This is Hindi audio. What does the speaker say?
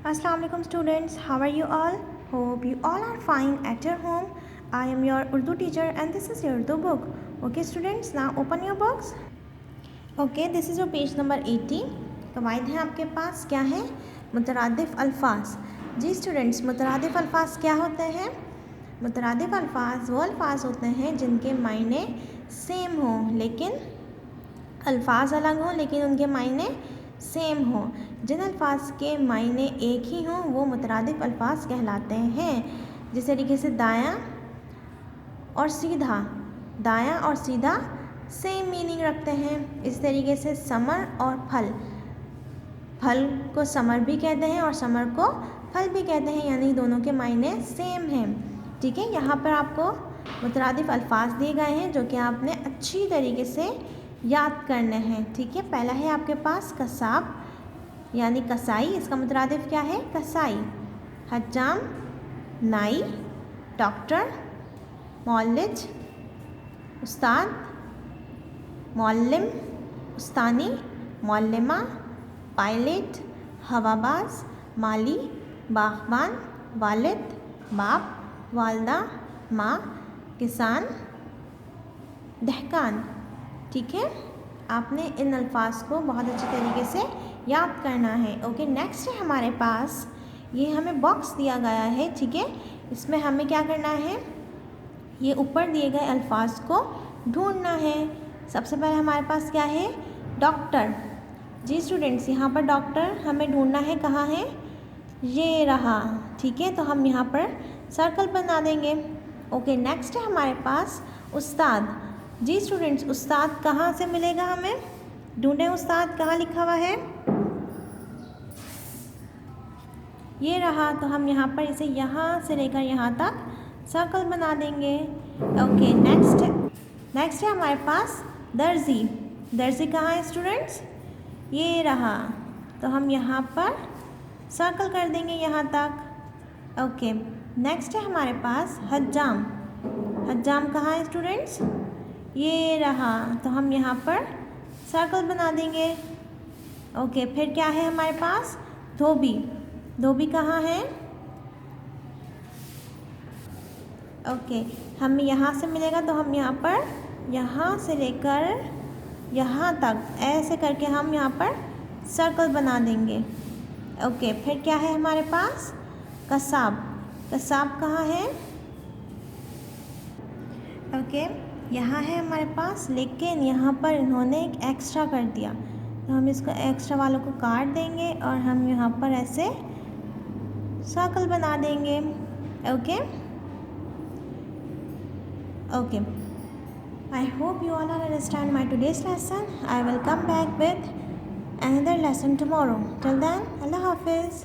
Assalamu alaikum students, how are you all? Hope you all are fine at your home. I am your Urdu teacher and this is your Urdu book. Okay students, now open your books. Okay, this is your page number 80. कवायद हैं आपके पास, क्या है? मुतरादिफ अल्फाज। जी स्टूडेंट्स, मुतरादिफ अल्फाज क्या होते हैं? मुतरादिफ अल्फाज वो अल्फाज होते हैं जिनके मायने सेम हों लेकिन अल्फाज अलग हों लेकिन उनके मायने सेम हों। जिन अल्फाज के मायने एक ही हों वो मुतरादिफ अल्फाज कहलाते हैं। जिस तरीके से दायां और सीधा, दायां और सीधा सेम मीनिंग रखते हैं। इस तरीके से समर और फल, फल को समर भी कहते हैं और समर को फल भी कहते हैं, यानी दोनों के मायने सेम हैं। ठीक है, यहाँ पर आपको मुतरादिफ अल्फाज दिए गए हैं जो कि आपने अच्छी तरीके से याद करने हैं। ठीक है, पहला है आपके पास कसाब यानी कसाई, इसका मुतरादिफ क्या है? कसाई। हज्जाम नाई, डॉक्टर, मौलिज उस्ताद, मौल्लिम उस्तानी, मौल्लिमा, पायलट, हवाबाज, माली, बागबान, वालिद, बाप, वालदा, माँ, किसान, दहकान। ठीक है, आपने इन अल्फाज को बहुत अच्छी तरीके से याद करना है। ओके, नेक्स्ट है हमारे पास, ये हमें बॉक्स दिया गया है। ठीक है, इसमें हमें क्या करना है? ये ऊपर दिए गए अल्फाज को ढूंढना है। सबसे पहले हमारे पास क्या है? डॉक्टर। जी स्टूडेंट्स, यहाँ पर डॉक्टर हमें ढूंढना है, कहाँ है? ये रहा। ठीक है, तो हम यहाँ पर सर्कल बना देंगे। ओके, नेक्स्ट है हमारे पास उस्ताद। जी स्टूडेंट्स, उस्ताद कहाँ से मिलेगा हमें? ढूंढें उस्ताद, कहाँ लिखा हुआ है? ये रहा। तो हम यहाँ पर इसे यहाँ से लेकर यहाँ तक सर्कल बना देंगे। ओके, नेक्स्ट है हमारे पास दर्जी। दर्जी कहाँ है स्टूडेंट्स? ये रहा। तो हम यहाँ पर सर्कल कर देंगे यहाँ तक। ओके, नेक्स्ट है हमारे पास हज्जाम। हज्जाम कहाँ है स्टूडेंट्स? ये रहा। तो हम यहाँ पर सर्कल बना देंगे। ओके, फिर क्या है हमारे पास? धोबी। धोबी कहाँ है? ओके, हमें यहाँ से मिलेगा तो हम यहाँ पर, यहाँ से लेकर यहाँ तक ऐसे करके हम यहाँ पर सर्कल बना देंगे। ओके, फिर क्या है हमारे पास? कसाब। कसाब कहाँ है? ओके, यहाँ है हमारे पास, लेकिन यहाँ पर इन्होंने एक एक्स्ट्रा कर दिया, तो हम इसको एक्स्ट्रा वालों को काट देंगे और हम यहाँ पर ऐसे सर्कल बना देंगे। Okay okay, I hope you all understand my today's lesson. I will come back with another lesson tomorrow. Till then, Allah Hafiz.